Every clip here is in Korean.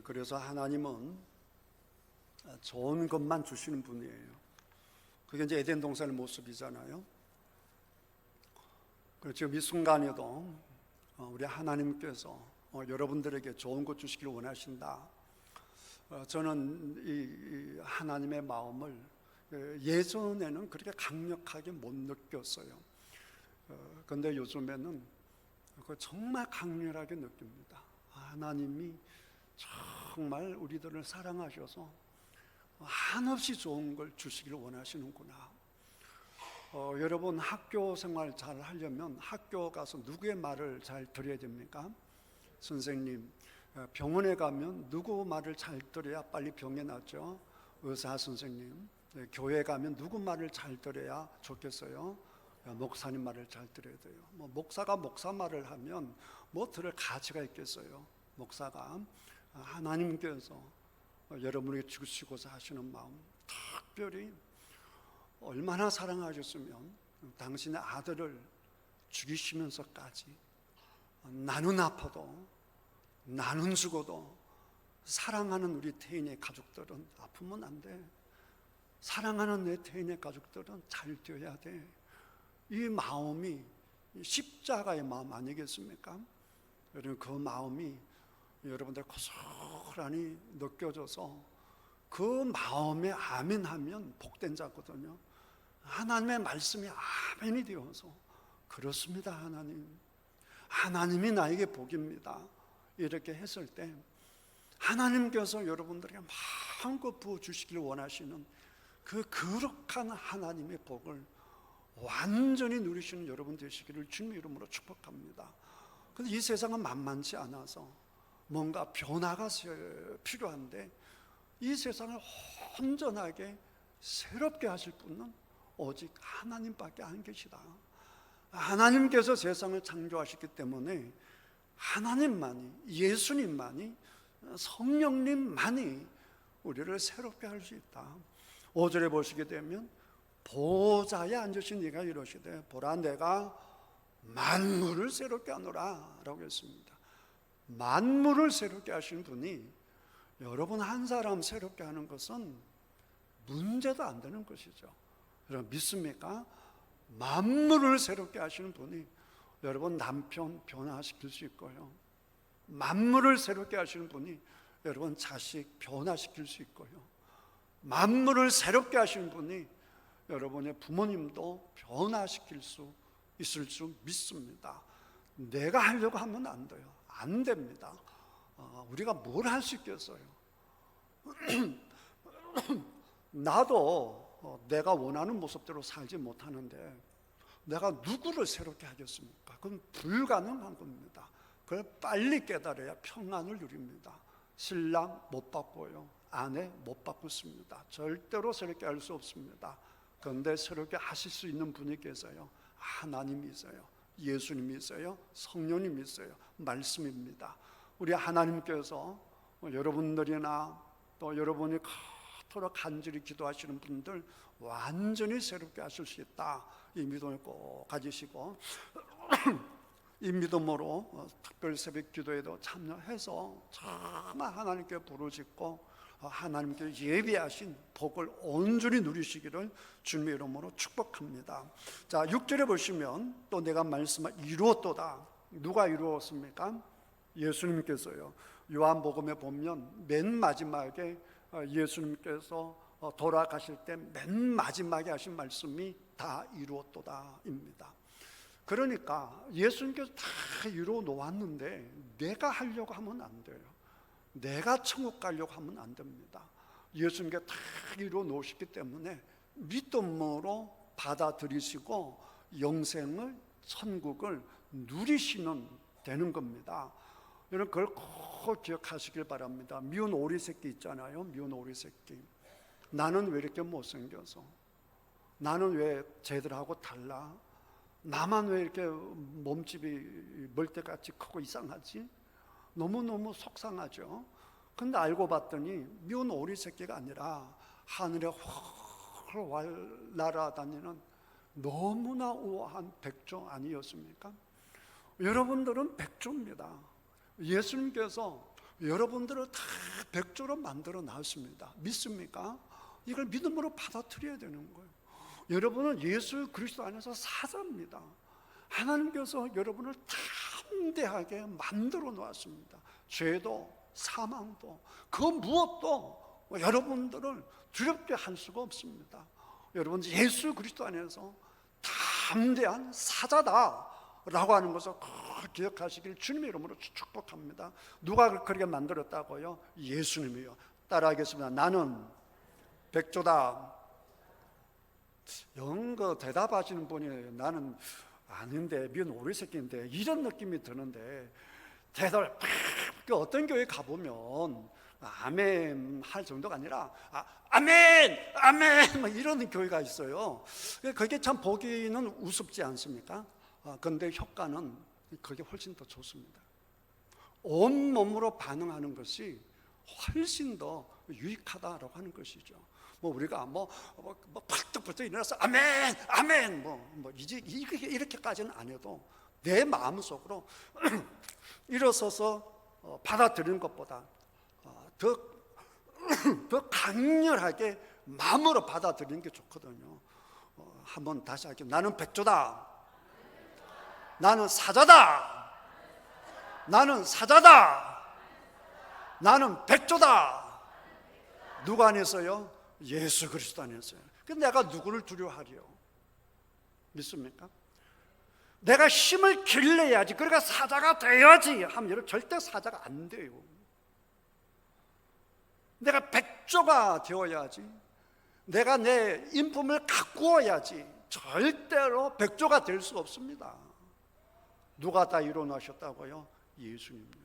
그래서 하나님은 좋은 것만 주시는 분이에요. 그게 이제 에덴 동산의 모습이잖아요. 지금 이 순간에도 우리 하나님께서 여러분들에게 좋은 것 주시길 원하신다. 저는 이 하나님의 마음을 예전에는 그렇게 강력하게 못 느꼈어요. 그런데 요즘에는 정말 강렬하게 느낍니다. 하나님이 정말 우리들을 사랑하셔서 한없이 좋은 걸 주시길 원하시는구나. 여러분 학교 생활 잘 하려면 학교 가서 누구의 말을 잘 들어야 됩니까? 선생님. 병원에 가면 누구 말을 잘 들어야 빨리 병이 낫죠? 의사 선생님. 교회 가면 누구 말을 잘 들어야 좋겠어요? 목사님 말을 잘 들어야 돼요. 목사가 목사 말을 하면 뭐 들을 가치가 있겠어요? 목사가 하나님께서 여러분에게 주시고자 하시는 마음, 특별히 얼마나 사랑하셨으면 당신의 아들을 죽이시면서까지 나는 아파도 나는 죽어도 사랑하는 우리 태인의 가족들은 아프면 안 돼. 사랑하는 내 태인의 가족들은 잘 되어야 돼. 이 마음이 십자가의 마음 아니겠습니까? 여러분 그 마음이 여러분들 고스란히 느껴져서 그 마음에 아멘하면 복된 자거든요. 하나님의 말씀이 아멘이 되어서 그렇습니다. 하나님이 나에게 복입니다. 이렇게 했을 때 하나님께서 여러분들에게 마음껏 부어주시길 원하시는 그 거룩한 하나님의 복을 완전히 누리시는 여러분 되시기를 주님의 이름으로 축복합니다. 그런데 이 세상은 만만치 않아서 뭔가 변화가 필요한데 이 세상을 온전하게 새롭게 하실 분은 오직 하나님밖에 안 계시다. 하나님께서 세상을 창조하셨기 때문에 하나님만이, 예수님만이, 성령님만이 우리를 새롭게 할 수 있다. 5절에 보시게 되면 보좌에 앉으신 이가 이러시되 보라 내가 만물을 새롭게 하노라 라고 했습니다. 만물을 새롭게 하신 분이 여러분 한 사람 새롭게 하는 것은 문제도 안 되는 것이죠. 여러분 믿습니까? 만물을 새롭게 하시는 분이 여러분 남편 변화시킬 수 있고요, 만물을 새롭게 하시는 분이 여러분 자식 변화시킬 수 있고요, 만물을 새롭게 하시는 분이 여러분의 부모님도 변화시킬 수 있을 줄 믿습니다. 내가 하려고 하면 안 돼요. 안 됩니다. 우리가 뭘 할 수 있겠어요? 나도 내가 원하는 모습대로 살지 못하는데 내가 누구를 새롭게 하겠습니까? 그건 불가능한 겁니다. 그걸 빨리 깨달아야 평안을 누립니다. 신랑 못 바꿔요. 아내 못 바꾸습니다. 절대로 새롭게 할 수 없습니다. 그런데 새롭게 하실 수 있는 분이 계세요. 하나님이 있어요. 예수님이 있어요. 성령님이 있어요. 말씀입니다. 우리 하나님께서 여러분들이나 또 여러분이 그토록 간절히 기도하시는 분들 완전히 새롭게 하실 수 있다. 이 믿음을 꼭 가지시고 이 믿음으로 특별 새벽 기도에도 참여해서 정말 하나님께 부르짖고 하나님께 예비하신 복을 온전히 누리시기를 주님의 이름으로 축복합니다. 자, 6절에 보시면 또 내가 말씀을 이루었도다. 누가 이루었습니까? 예수님께서요. 요한복음에 보면 맨 마지막에 예수님께서 돌아가실 때 맨 마지막에 하신 말씀이 다 이루었도다입니다. 그러니까 예수님께서 다 이루어 놓았는데 내가 하려고 하면 안 돼요. 내가 천국 가려고 하면 안 됩니다. 예수님께 다 이루어 놓으셨기 때문에 믿음으로 받아들이시고 영생을, 천국을 누리시면 되는 겁니다. 여러분 그걸 꼭 기억하시길 바랍니다. 미운 오리 새끼 있잖아요. 미운 오리 새끼. 나는 왜 이렇게 못생겨서, 나는 왜 쟤들하고 달라, 나만 왜 이렇게 몸집이 멀대같이 크고 이상하지? 너무너무 속상하죠. 근데 알고 봤더니 미운 오리 새끼가 아니라 하늘에 훨훨 날아다니는 너무나 우아한 백조 아니었습니까? 여러분들은 백조입니다. 예수님께서 여러분들을 다 백조로 만들어 놨습니다. 믿습니까? 이걸 믿음으로 받아들여야 되는 거예요. 여러분은 예수 그리스도 안에서 사자입니다. 하나님께서 여러분을 담대하게 만들어 놓았습니다. 죄도 사망도 그 무엇도 여러분들을 두렵게 할 수가 없습니다. 여러분 예수 그리스도 안에서 담대한 사자다라고 하는 것을 꼭 기억하시길 주님의 이름으로 축복합니다. 누가 그렇게 만들었다고요? 예수님이요. 따라하겠습니다. 나는 백조다. 영거 대답하시는 분이 나는 아닌데 미운 오리 새끼인데 이런 느낌이 드는데 대답을 그 어떤 교회 가보면 아멘 할 정도가 아니라 아멘 아멘 뭐 이런 교회가 있어요. 그게 참 보기는 우습지 않습니까? 그런데 효과는 그게 훨씬 더 좋습니다. 온몸으로 반응하는 것이 훨씬 더 유익하다라고 하는 것이죠. 뭐 우리가 펄떡펄떡 일어나서 아멘 아멘 이제 이렇게까지는 안 해도 내 마음속으로 일어서서 받아들이는 것보다 더 강렬하게 마음으로 받아들이는 게 좋거든요. 한번 다시 할게요. 나는 백조다. 나는 사자다. 나는 사자다. 나는 백조다. 누가 안에서요? 예수 그리스도 안에서요. 근데 내가 누구를 두려워하리요? 믿습니까? 내가 힘을 길러야지, 그러니까 사자가 되어야지 하면 절대 사자가 안 돼요. 내가 백조가 되어야지, 내가 내 인품을 가꾸어야지 절대로 백조가 될 수 없습니다. 누가 다 이루어놓으셨다고요? 예수님요.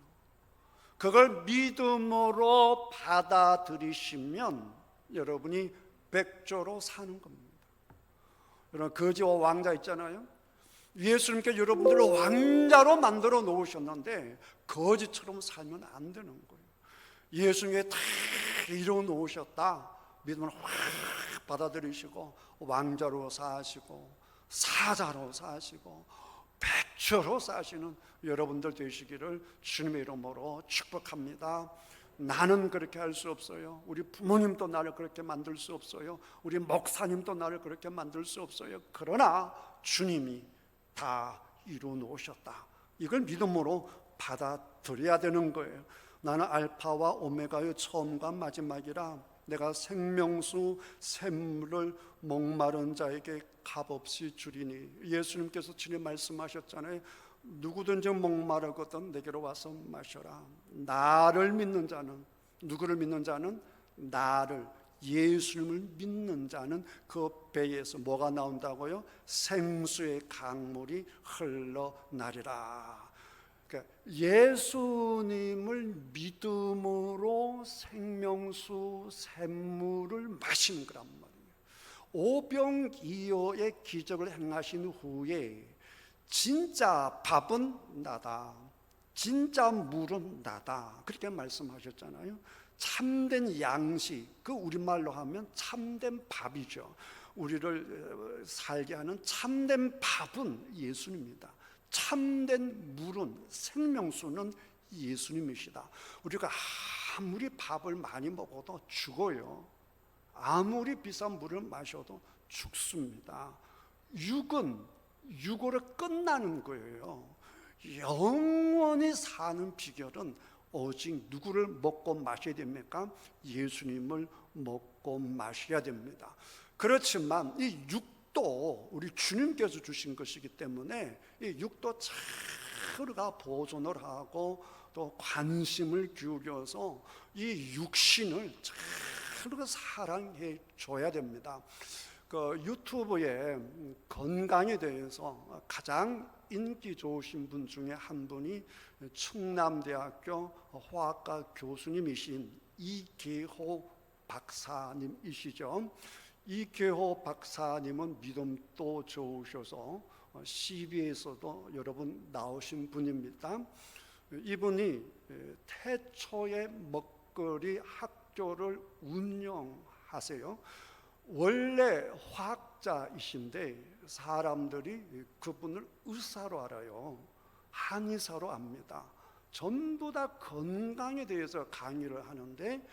그걸 믿음으로 받아들이시면 여러분이 백조로 사는 겁니다. 여러분 거지와 왕자 있잖아요. 예수님께 여러분들을 왕자로 만들어 놓으셨는데 거지처럼 살면 안 되는 거예요. 예수님께 다 이루어 놓으셨다 믿음을 확 받아들이시고 왕자로 사시고 사자로 사시고 백조로 사시는 여러분들 되시기를 주님의 이름으로 축복합니다. 나는 그렇게 할 수 없어요. 우리 부모님도 나를 그렇게 만들 수 없어요. 우리 목사님도 나를 그렇게 만들 수 없어요. 그러나 주님이 다 이루어 놓으셨다. 이걸 믿음으로 받아들여야 되는 거예요. 나는 알파와 오메가의 처음과 마지막이라 내가 생명수 샘물을 목마른 자에게 값없이 주리니. 예수님께서 친히 말씀하셨잖아요. 누구든지 목마르거든 내게로 와서 마셔라. 나를 믿는 자는, 누구를 믿는 자는? 나를, 예수님을 믿는 자는 그 배에서 뭐가 나온다고요? 생수의 강물이 흘러나리라. 그러니까 예수님을 믿음으로 생명수 샘물을 마시는 거란 말이에요. 오병이어의 기적을 행하신 후에 진짜 밥은 나다, 진짜 물은 나다, 그렇게 말씀하셨잖아요. 참된 양식, 그 우리말로 하면 참된 밥이죠. 우리를 살게 하는 참된 밥은 예수님입니다. 참된 물은, 생명수는 예수님이시다. 우리가 아무리 밥을 많이 먹어도 죽어요. 아무리 비싼 물을 마셔도 죽습니다. 육은 육으로 끝나는 거예요. 영원히 사는 비결은 오직 누구를 먹고 마셔야 됩니까? 예수님을 먹고 마셔야 됩니다. 그렇지만 이 육도 우리 주님께서 주신 것이기 때문에 이 육도 잘 우리가 보존을 하고 또 관심을 기울여서 이 육신을 잘 우리가 사랑해 줘야 됩니다. 그 유튜브에 건강에 대해서 가장 인기 좋으신 분 중에 한 분이 충남대학교 화학과 교수님이신 이계호 박사님이시죠. 이계호 박사님은 믿음도 좋으셔서 CB에서도 여러 번 나오신 분입니다. 이분이 태초의 먹거리 학교를 운영하세요. 원래 화학자이신데 사람들이 그분을 의사로 알아요. 한의사로 압니다. 전부 다 건강에 대해서 강의를 하는데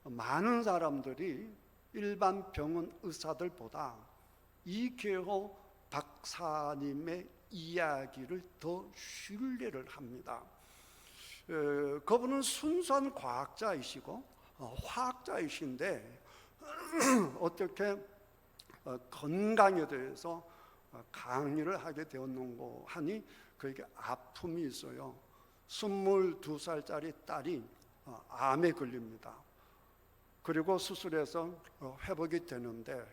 많은 사람들이 일반 병원 의사들보다 이계호 박사님의 이야기를 더 신뢰를 합니다. 그분은 순수한 과학자이시고 화학자이신데 어떻게 건강에 대해서 강의를 하게 되었는고 하니 그에게 아픔이 있어요. 22살짜리 딸이 암에 걸립니다. 그리고 수술해서 회복이 되는데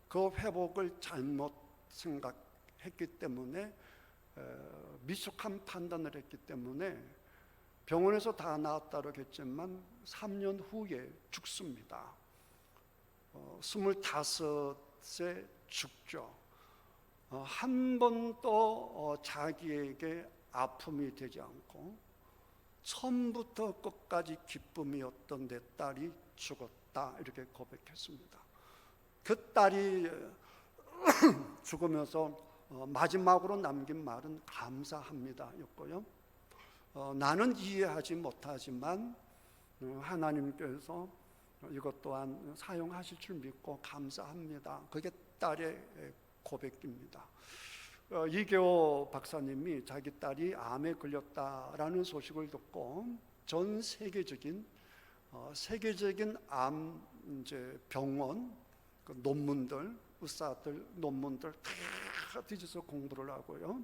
그 회복을 잘못 생각했기 때문에 미숙한 판단을 했기 때문에 병원에서 다 나았다고 했지만 3년 후에 죽습니다. 25세 죽죠. 한 번도 자기에게 아픔이 되지 않고 처음부터 끝까지 기쁨이었던 내 딸이 죽었다 이렇게 고백했습니다. 그 딸이 죽으면서 마지막으로 남긴 말은 감사합니다 였고요. 나는 이해하지 못하지만 하나님께서 이것 또한 사용하실 줄 믿고 감사합니다. 그게 딸의 고백입니다. 이계호 박사님이 자기 딸이 암에 걸렸다라는 소식을 듣고 전 세계적인 암 병원 그 논문들, 의사들 논문들 다 뒤져서 공부를 하고요.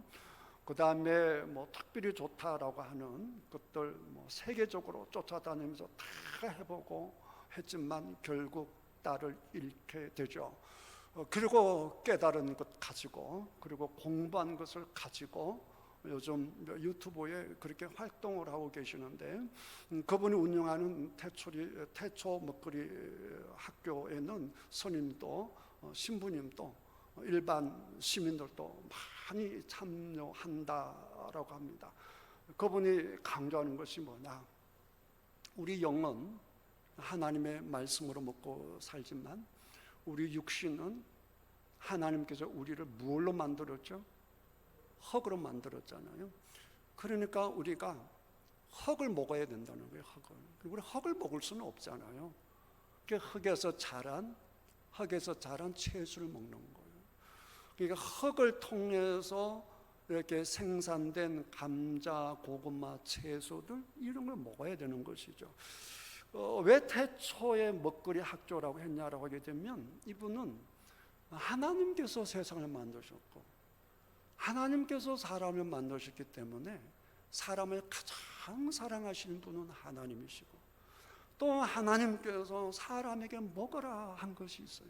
그 다음에 특별히 좋다라고 하는 것들 세계적으로 쫓아다니면서 다 해보고 했지만 결국 딸을 잃게 되죠. 그리고 깨달은 것 가지고 그리고 공부한 것을 가지고 요즘 유튜브에 그렇게 활동을 하고 계시는데 그분이 운영하는 태초 먹거리 학교에는 스님도 신부님도 일반 시민들도 많이 참여한다라고 합니다. 그분이 강조하는 것이 뭐냐? 우리 영은 하나님의 말씀으로 먹고 살지만 우리 육신은 하나님께서 우리를 무엇로 만들었죠? 흙으로 만들었잖아요. 그러니까 우리가 흙을 먹어야 된다는 거예요. 우리 흙을 먹을 수는 없잖아요. 흙에서 자란 채소를 먹는 거예요. 그러니까 흙을 통해서 이렇게 생산된 감자, 고구마, 채소들 이런 걸 먹어야 되는 것이죠. 왜 태초의 먹거리 학교라고 했냐라고 하게 되면 이분은 하나님께서 세상을 만드셨고 하나님께서 사람을 만드셨기 때문에 사람을 가장 사랑하시는 분은 하나님이시고 또 하나님께서 사람에게 먹어라 한 것이 있어요.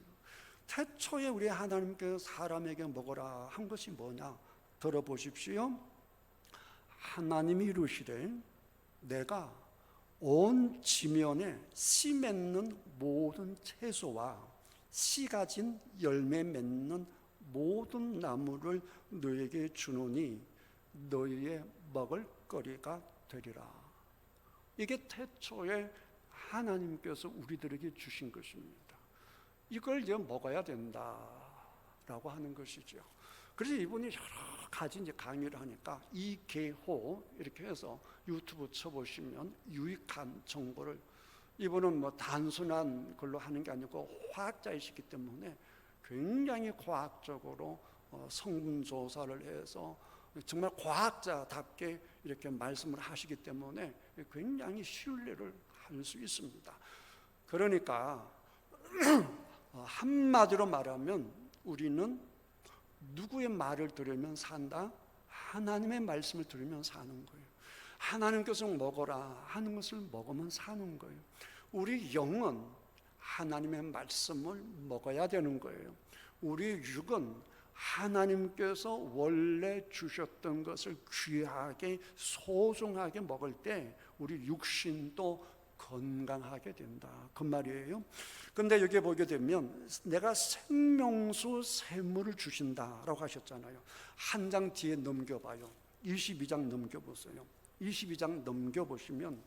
태초에 우리 하나님께서 사람에게 먹어라 한 것이 뭐냐? 들어보십시오. 하나님이 이르시되 내가 온 지면에 씨 맺는 모든 채소와 씨 가진 열매 맺는 모든 나무를 너에게 주노니 너희의 먹을 거리가 되리라. 이게 태초에 하나님께서 우리들에게 주신 것입니다. 이걸 이제 먹어야 된다라고 하는 것이죠. 그래서 이분이 여러 가지 이제 강의를 하니까 이계호 이렇게 해서 유튜브 쳐보시면 유익한 정보를, 이분은 단순한 걸로 하는 게 아니고 화학자이시기 때문에 굉장히 과학적으로 성분 조사를 해서 정말 과학자답게 이렇게 말씀을 하시기 때문에 굉장히 신뢰를 할 수 있습니다. 그러니까 한마디로 말하면 우리는 누구의 말을 들으면 산다? 하나님의 말씀을 들으면 사는 거예요. 하나님께서 먹어라 하는 것을 먹으면 사는 거예요. 우리 영은 하나님의 말씀을 먹어야 되는 거예요. 우리 육은 하나님께서 원래 주셨던 것을 귀하게 소중하게 먹을 때 우리 육신도 건강하게 된다 그 말이에요. 근데 여기 보게 되면 내가 생명수 샘물을 주신다라고 하셨잖아요. 한 장 뒤에 넘겨봐요. 22장 넘겨보세요. 22장 넘겨보시면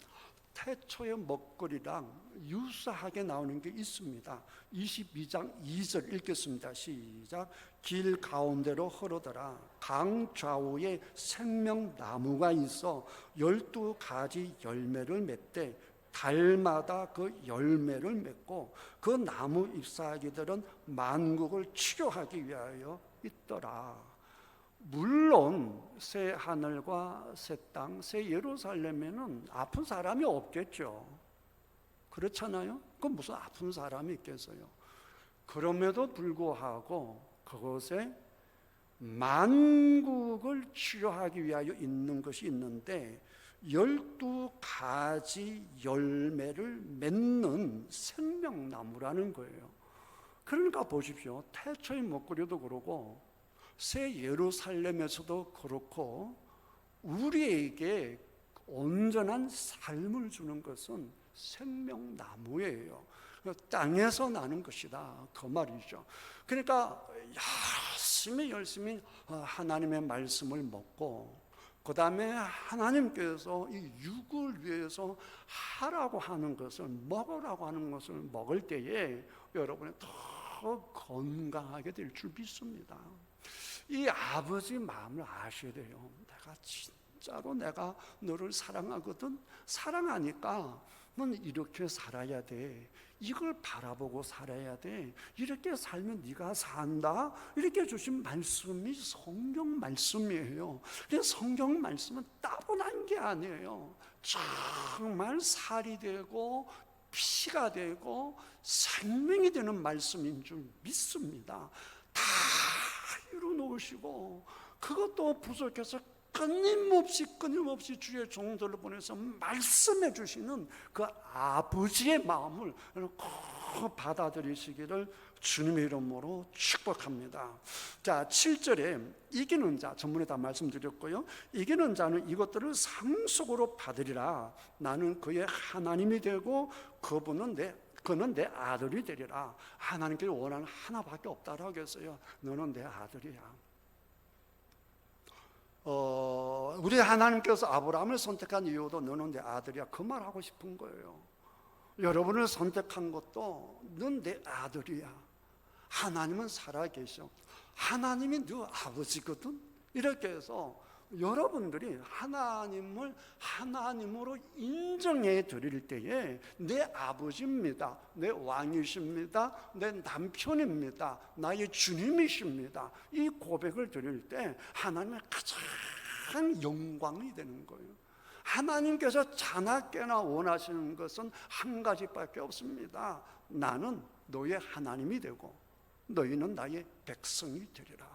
태초의 먹거리랑 유사하게 나오는 게 있습니다. 22장 2절 읽겠습니다. 시작. 길 가운데로 흐르더라. 강 좌우에 생명나무가 있어 12가지 열매를 맺되 달마다 그 열매를 맺고 그 나무 잎사귀들은 만국을 치료하기 위하여 있더라. 물론 새 하늘과 새 땅, 새 예루살렘에는 아픈 사람이 없겠죠. 그렇잖아요? 그럼 무슨 아픈 사람이 있겠어요? 그럼에도 불구하고 그것에 만국을 치료하기 위하여 있는 것이 있는데 12가지 열매를 맺는 생명나무라는 거예요. 그러니까 보십시오. 태초의 먹거리도 그러고 새 예루살렘에서도 그렇고 우리에게 온전한 삶을 주는 것은 생명나무예요. 땅에서 나는 것이다, 그 말이죠. 그러니까 열심히 하나님의 말씀을 먹고 그 다음에 하나님께서 이 육을 위해서 하라고 하는 것을, 먹으라고 하는 것을 먹을 때에 여러분이 더 건강하게 될 줄 믿습니다. 이 아버지 마음을 아셔야 돼요. 내가 너를 사랑하거든. 사랑하니까 넌 이렇게 살아야 돼. 이걸 바라보고 살아야 돼. 이렇게 살면 네가 산다. 이렇게 주신 말씀이 성경 말씀이에요. 성경 말씀은 따분한 게 아니에요. 정말 살이 되고 피가 되고 생명이 되는 말씀인 줄 믿습니다. 다 이루놓으시고 그것도 부족해서 끊임없이 주의 종들을 보내서 말씀해 주시는 그 아버지의 마음을 꼭 받아들이시기를 주님의 이름으로 축복합니다. 자, 7절에 이기는 자, 전문에 다 말씀드렸고요. 이기는 자는 이것들을 상속으로 받으리라. 나는 그의 하나님이 되고 그는 내 아들이 되리라. 하나님께서 원하는 하나밖에 없다라고 하겠어요. 너는 내 아들이야. 우리 하나님께서 아브라함을 선택한 이유도 너는 내 아들이야, 그 말하고 싶은 거예요. 여러분을 선택한 것도 넌 내 아들이야. 하나님은 살아계셔. 하나님이 네 아버지거든. 이렇게 해서 여러분들이 하나님을 하나님으로 인정해 드릴 때에 내 아버지입니다, 내 왕이십니다, 내 남편입니다, 나의 주님이십니다, 이 고백을 드릴 때 하나님의 가장 영광이 되는 거예요. 하나님께서 자나깨나 원하시는 것은 한 가지밖에 없습니다. 나는 너의 하나님이 되고 너희는 나의 백성이 되리라.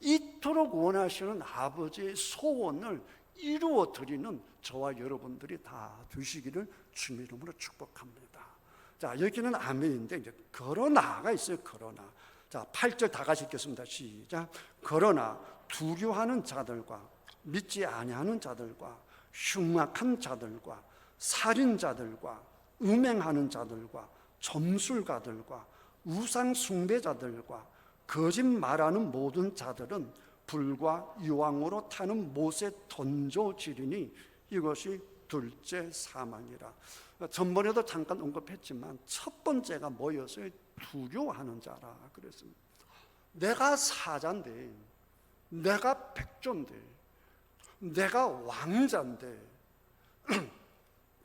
이토록 원하시는 아버지의 소원을 이루어 드리는 저와 여러분들이 다 되시기를 주님의 이름으로 축복합니다. 자, 여기는 아멘인데 이제 그러나가 있어요. 그러나. 자, 8절 다 같이 읽겠습니다. 시작. 그러나 두려워하는 자들과 믿지 아니하는 자들과 흉악한 자들과 살인자들과 음행하는 자들과 점술가들과 우상 숭배자들과 거짓 말하는 모든 자들은 불과 유황으로 타는 못에 던져지리니 이것이 둘째 사망이라. 전번에도 잠깐 언급했지만 첫 번째가 뭐였어요? 두려워하는 자라 그랬습니다. 내가 사자인데, 내가 백조인데, 내가 왕자인데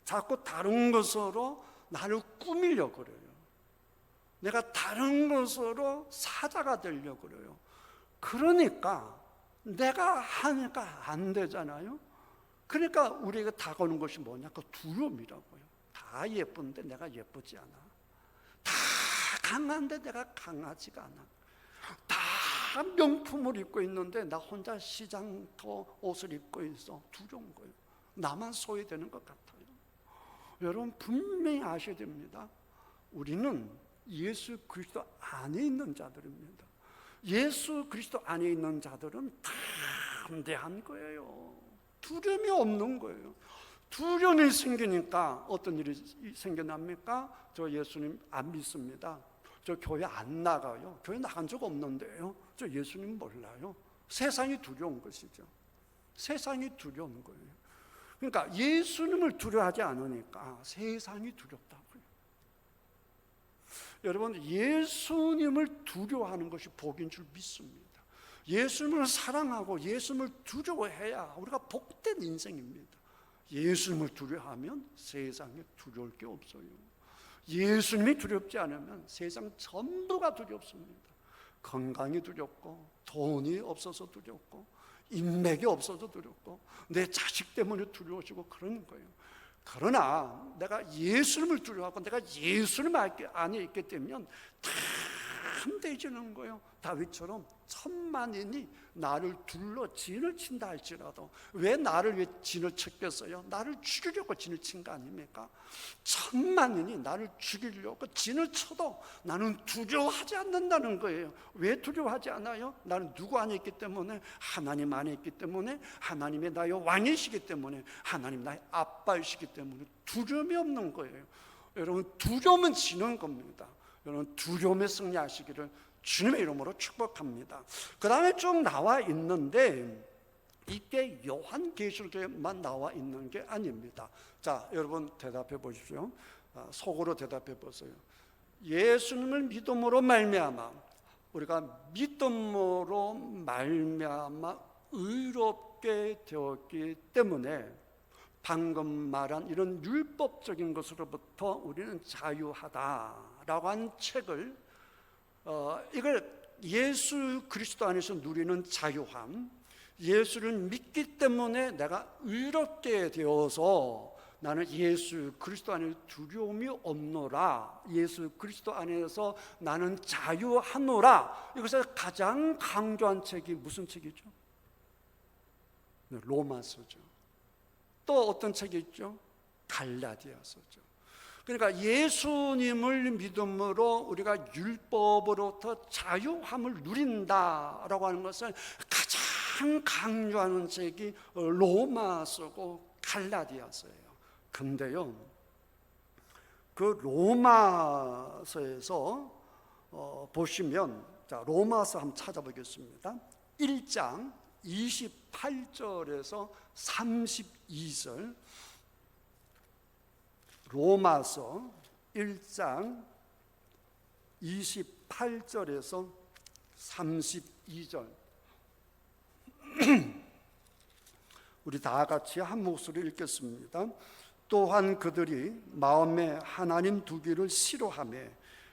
자꾸 다른 것으로 나를 꾸미려고 그래요. 내가 다른 것으로 사자가 되려고 그래요. 그러니까 내가 하니까 안 되잖아요. 그러니까 우리에게 다가오는 것이 뭐냐? 그 두려움이라고요. 다 예쁜데 내가 예쁘지 않아. 다 강한데 내가 강하지가 않아. 다 명품을 입고 있는데 나 혼자 시장터 옷을 입고 있어. 두려운 거예요. 나만 소외되는 것 같아요. 여러분 분명히 아셔야 됩니다. 우리는 예수 그리스도 안에 있는 자들입니다. 예수 그리스도 안에 있는 자들은 담대한 거예요. 두려움이 없는 거예요. 두려움이 생기니까 어떤 일이 생겨납니까? 저 예수님 안 믿습니다. 저 교회 안 나가요. 교회 나간 적 없는데요. 저 예수님 몰라요. 세상이 두려운 것이죠. 세상이 두려운 거예요. 그러니까 예수님을 두려워하지 않으니까 세상이 두렵다고요. 여러분, 예수님을 두려워하는 것이 복인 줄 믿습니다. 예수님을 사랑하고 예수님을 두려워해야 우리가 복된 인생입니다. 예수님을 두려워하면 세상에 두려울 게 없어요. 예수님이 두렵지 않으면 세상 전부가 두렵습니다. 건강이 두렵고, 돈이 없어서 두렵고, 인맥이 없어서 두렵고, 내 자식 때문에 두려워지고 그러는 거예요. 그러나 내가 예수님을 두려워하고 내가 예수님 안에 있게 되면 담대해지는 거예요. 다윗처럼 천만인이 나를 둘러 진을 친다 할지라도, 왜 나를 왜 진을 쳤겠어요? 나를 죽이려고 진을 친 거 아닙니까? 천만인이 나를 죽이려고 진을 쳐도 나는 두려워하지 않는다는 거예요. 왜 두려워하지 않아요? 나는 누구 안에 있기 때문에? 하나님 안에 있기 때문에, 하나님의 나의 왕이시기 때문에, 하나님 나의 아빠이시기 때문에 두려움이 없는 거예요. 여러분, 두려움은 지는 겁니다. 여러분, 두려움에 승리하시기를 주님의 이름으로 축복합니다. 그 다음에 쭉 나와 있는데 이게 요한계시록에만 나와 있는 게 아닙니다. 자, 여러분 대답해 보십시오. 속으로 대답해 보세요. 예수님을 믿음으로 말미암아, 우리가 믿음으로 말미암아 의롭게 되었기 때문에 방금 말한 이런 율법적인 것으로부터 우리는 자유하다라고 한 책을, 이걸 예수 그리스도 안에서 누리는 자유함, 예수를 믿기 때문에 내가 의롭게 되어서 나는 예수 그리스도 안에 두려움이 없노라, 예수 그리스도 안에서 나는 자유하노라, 이것을 가장 강조한 책이 무슨 책이죠? 로마서죠. 또 어떤 책이 있죠? 갈라디아서죠. 그러니까 예수님을 믿음으로 우리가 율법으로부터 자유함을 누린다라고 하는 것을 가장 강조하는 책이 로마서고 갈라디아서예요. 근데요, 그 로마서에서 보시면, 자, 로마서 한번 찾아보겠습니다. 1장 28절에서 32절, 로마서 1장 28절에서 32절 우리 다 같이 한 목소리 읽겠습니다. 또한 그들이 마음에 하나님 두기를 싫어하며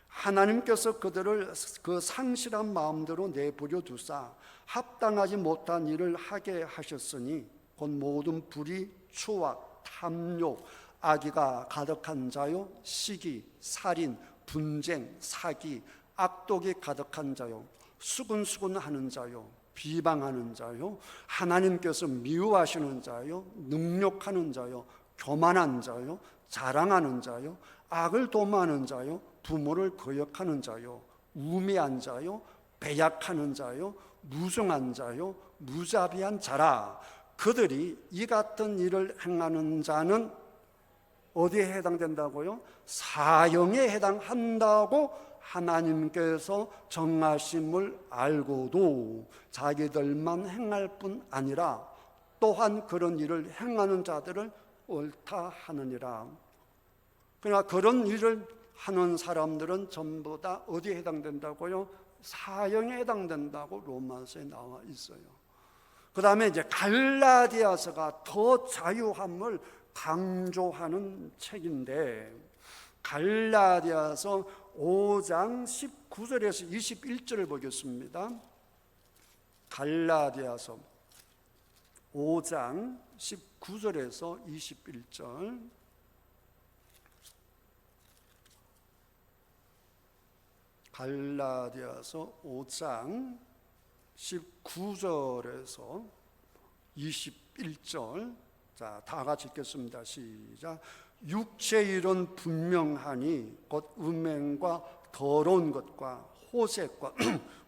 하나님께서 그들을 그 상실한 마음대로 내버려 두사 합당하지 못한 일을 하게 하셨으니 곧 모든 불의, 추악, 탐욕, 악의가 가득한 자요, 시기, 살인, 분쟁, 사기, 악독이 가득한 자요, 수군수군하는 자요, 비방하는 자요, 하나님께서 미워하시는 자요, 능욕하는 자요, 교만한 자요, 자랑하는 자요, 악을 도모하는 자요, 부모를 거역하는 자요, 우매한 자요, 배약하는 자요, 무성한 자요, 무자비한 자라. 그들이 이 같은 일을 행하는 자는 어디에 해당된다고요? 사형에 해당한다고 하나님께서 정하심을 알고도 자기들만 행할 뿐 아니라 또한 그런 일을 행하는 자들을 옳다 하느니라. 그러나 그런 일을 하는 사람들은 전부 다 어디에 해당된다고요? 사형에 해당된다고 로마서에 나와 있어요. 그 다음에 이제 갈라디아서가 더 자유함을 강조하는 책인데, 갈라디아서 5장 19절에서 21절을 보겠습니다. 갈라디아서 5장 19절에서 21절. 갈라디아서 5장 19절에서 21절. 자, 다 같이 읽겠습니다. 시작. 육체의 일은 분명하니 곧 음행과 더러운 것과 호색과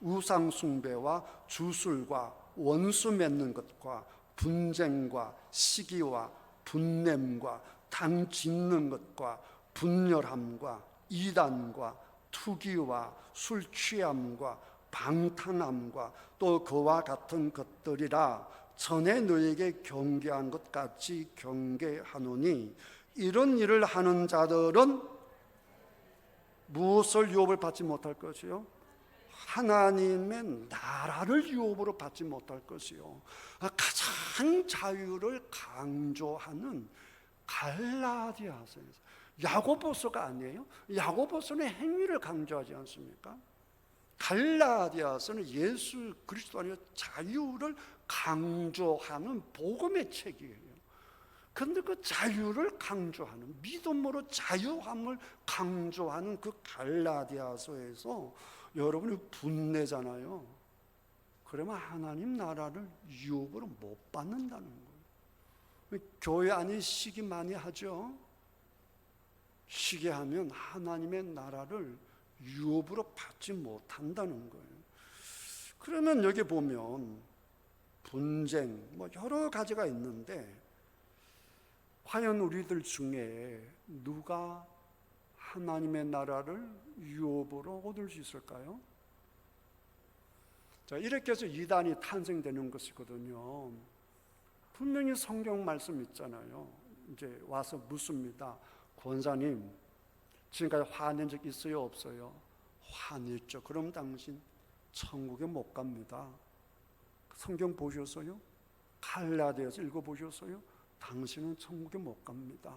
우상 숭배와 주술과 원수 맺는 것과 분쟁과 시기와 분냄과 당 짓는 것과 분열함과 이단과 투기와 술 취함과 방탕함과 또 그와 같은 것들이라. 전에 너에게 경계한 것 같이 경계하노니 이런 일을 하는 자들은 무엇을 유업을 받지 못할 것이요? 하나님의 나라를 유업으로 받지 못할 것이요. 가장 자유를 강조하는 갈라디아서에서, 야고보서가 아니에요. 야고보서는 행위를 강조하지 않습니까? 갈라디아서는 예수 그리스도 안에서 자유를 강조하는 복음의 책이에요. 그런데 그 자유를 강조하는, 믿음으로 자유함을 강조하는 그 갈라디아서에서 여러분이 분내잖아요. 그러면 하나님 나라를 유업으로 못 받는다는 거예요. 교회 안에 시기 많이 하죠. 시기 하면 하나님의 나라를 유업으로 받지 못한다는 거예요. 그러면 여기 보면 분쟁 뭐 여러 가지가 있는데, 과연 우리들 중에 누가 하나님의 나라를 유업으로 얻을 수 있을까요? 자, 이렇게 해서 이단이 탄생되는 것이거든요. 분명히 성경 말씀 있잖아요. 이제 와서 묻습니다. 권사님, 지금까지 화낸 적 있어요, 없어요? 화냈죠. 그럼 당신 천국에 못 갑니다. 성경 보셨어요? 갈라디아서 읽어보셨어요? 당신은 천국에 못 갑니다.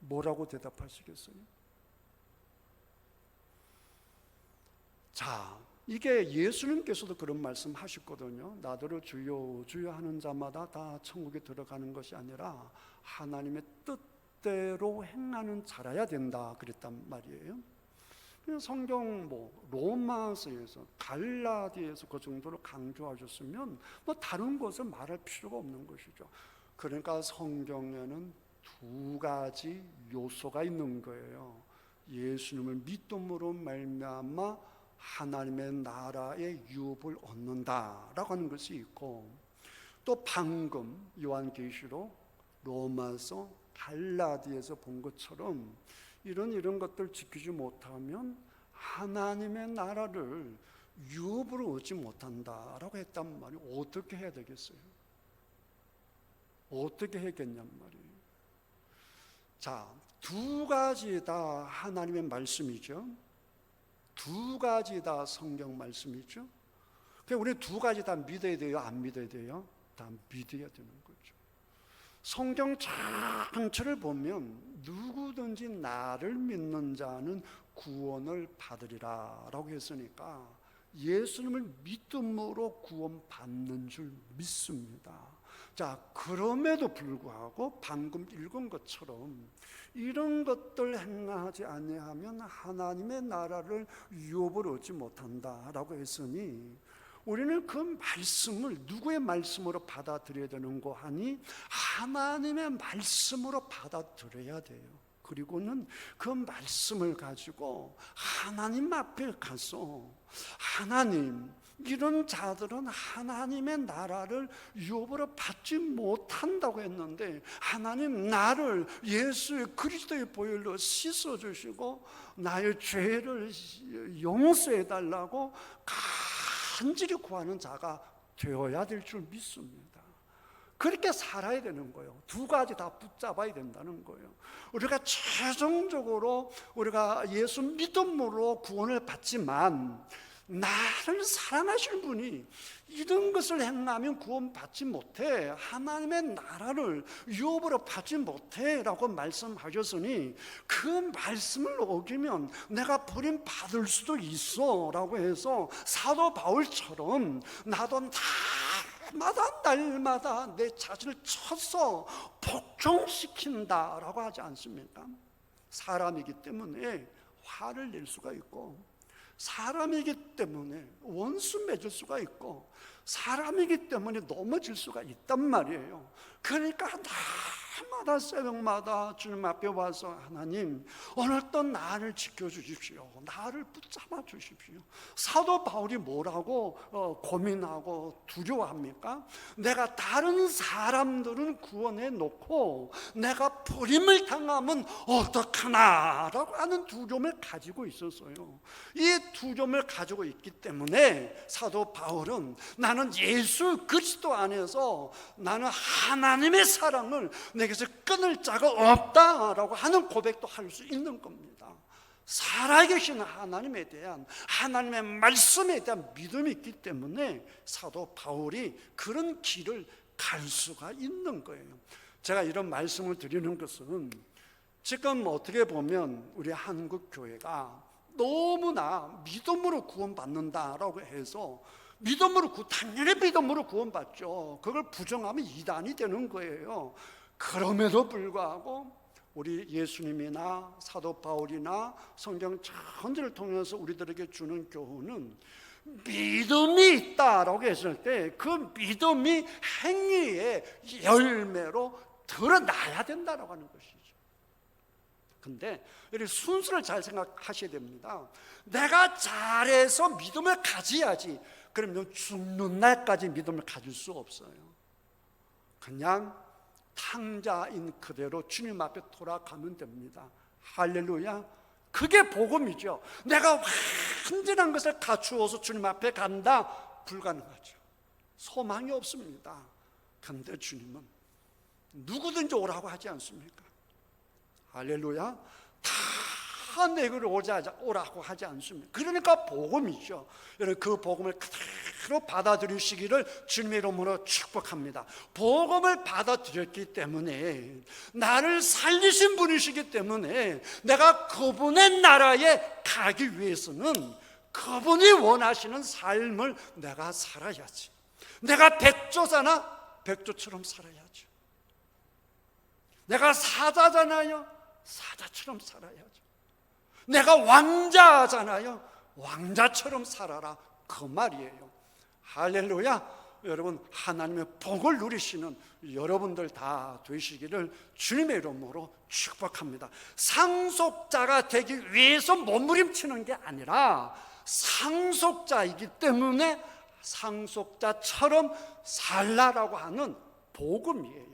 뭐라고 대답하시겠어요? 자, 이게 예수님께서도 그런 말씀 하셨거든요. 나더러 주여 주여 하는 자마다 다 천국에 들어가는 것이 아니라 하나님의 뜻대로 행하는 자라야 된다 그랬단 말이에요. 성경 로마서에서, 갈라디아에서 그 정도로 강조하셨으면 다른 것을 말할 필요가 없는 것이죠. 그러니까 성경에는 두 가지 요소가 있는 거예요. 예수님을 믿음으로 말미암아 하나님의 나라의 유업을 얻는다라고 하는 것이 있고, 또 방금 요한계시록, 로마서, 갈라디아에서 본 것처럼 이런 것들 지키지 못하면 하나님의 나라를 유업으로 얻지 못한다라고 했단 말이에요. 어떻게 해야 되겠어요? 어떻게 했겠냔 말이에요. 자, 두 가지 다 하나님의 말씀이죠. 두 가지 다 성경 말씀이죠. 그러니까 우리 두 가지 다 믿어야 돼요? 안 믿어야 돼요? 다 믿어야 되는 거죠. 성경 전체를 보면 누구든지 나를 믿는 자는 구원을 받으리라 라고 했으니까 예수님을 믿음으로 구원받는 줄 믿습니다. 자, 그럼에도 불구하고 방금 읽은 것처럼 이런 것들 행하지 아니하면 하나님의 나라를 유업으로 얻지 못한다라고 했으니, 우리는 그 말씀을 누구의 말씀으로 받아들여야 되는 거 하니? 하나님의 말씀으로 받아들여야 돼요. 그리고는 그 말씀을 가지고 하나님 앞에 가서, 하나님, 이런 자들은 하나님의 나라를 유업으로 받지 못한다고 했는데 하나님 나를 예수의 그리스도의 보혈로 씻어주시고 나의 죄를 용서해 달라고 간절히 구하는 자가 되어야 될 줄 믿습니다. 그렇게 살아야 되는 거예요. 두 가지 다 붙잡아야 된다는 거예요. 우리가 최종적으로 우리가 예수 믿음으로 구원을 받지만 나를 사랑하실 분이 이런 것을 행하면 구원받지 못해, 하나님의 나라를 유업으로 받지 못해 라고 말씀하셨으니 그 말씀을 어기면 내가 버림받을 수도 있어 라고 해서 사도 바울처럼 나도 날마다 내 자신을 쳐서 복종시킨다 라고 하지 않습니까? 사람이기 때문에 화를 낼 수가 있고, 사람이기 때문에 원수 맺을 수가 있고, 사람이기 때문에 넘어질 수가 있단 말이에요. 그러니까 날마다 새벽마다 주님 앞에 와서 하나님 오늘도 나를 지켜주십시오. 나를 붙잡아 주십시오. 사도 바울이 뭐라고 고민하고 두려워합니까? 내가 다른 사람들은 구원해 놓고 내가 버림을 당하면 어떡하나 라고 하는 두려움을 가지고 있었어요. 이 두려움을 가지고 있기 때문에 사도 바울은 나는 예수 그리스도 안에서 나는 하나님의 사랑을 내게서 끊을 자가 없다라고 하는 고백도 할 수 있는 겁니다. 살아계신 하나님에 대한 하나님의 말씀에 대한 믿음이 있기 때문에 사도 바울이 그런 길을 갈 수가 있는 거예요. 제가 이런 말씀을 드리는 것은 지금 어떻게 보면 우리 한국 교회가 너무나 믿음으로 구원받는다라고 해서 당연히 믿음으로 구원받죠. 그걸 부정하면 이단이 되는 거예요. 그럼에도 불구하고 우리 예수님이나 사도 바울이나 성경 전체를 통해서 우리들에게 주는 교훈은 믿음이 있다라고 했을 때 그 믿음이 행위의 열매로 드러나야 된다라고 하는 것이죠. 근데 이렇게 순서를 잘 생각하셔야 됩니다. 내가 잘해서 믿음을 가져야지. 그러면 죽는 날까지 믿음을 가질 수 없어요. 그냥 탕자인 그대로 주님 앞에 돌아가면 됩니다. 할렐루야. 그게 복음이죠. 내가 완전한 것을 갖추어서 주님 앞에 간다, 불가능하죠. 소망이 없습니다. 그런데 주님은 누구든지 오라고 하지 않습니까? 할렐루야. 다 내게로 오라고 하지 않습니다. 그러니까 복음이죠. 여러분 그 복음을 그대로 받아들이시기를 주님의 이름으로 축복합니다. 복음을 받아들였기 때문에 나를 살리신 분이시기 때문에 내가 그분의 나라에 가기 위해서는 그분이 원하시는 삶을 내가 살아야지. 내가 백조잖아, 백조처럼 살아야죠. 내가 사자잖아요, 사자처럼 살아야죠. 내가 왕자잖아요, 왕자처럼 살아라, 그 말이에요. 할렐루야. 여러분 하나님의 복을 누리시는 여러분들 다 되시기를 주님의 이름으로 축복합니다. 상속자가 되기 위해서 몸부림치는 게 아니라 상속자이기 때문에 상속자처럼 살라라고 하는 복음이에요.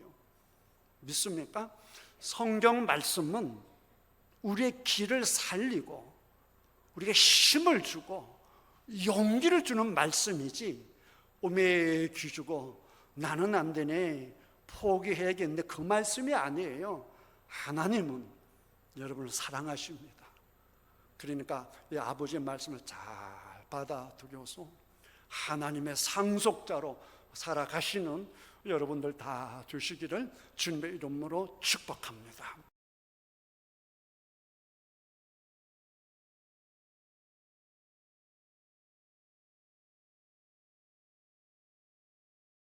믿습니까? 성경 말씀은 우리의 길을 살리고 우리에게 힘을 주고 용기를 주는 말씀이지 오메 기주고 나는 안 되네 포기해야겠는데 그 말씀이 아니에요. 하나님은 여러분을 사랑하십니다. 그러니까 이 아버지의 말씀을 잘 받아들여서 하나님의 상속자로 살아가시는 여러분들 다 되시기를 주님의 이름으로 축복합니다.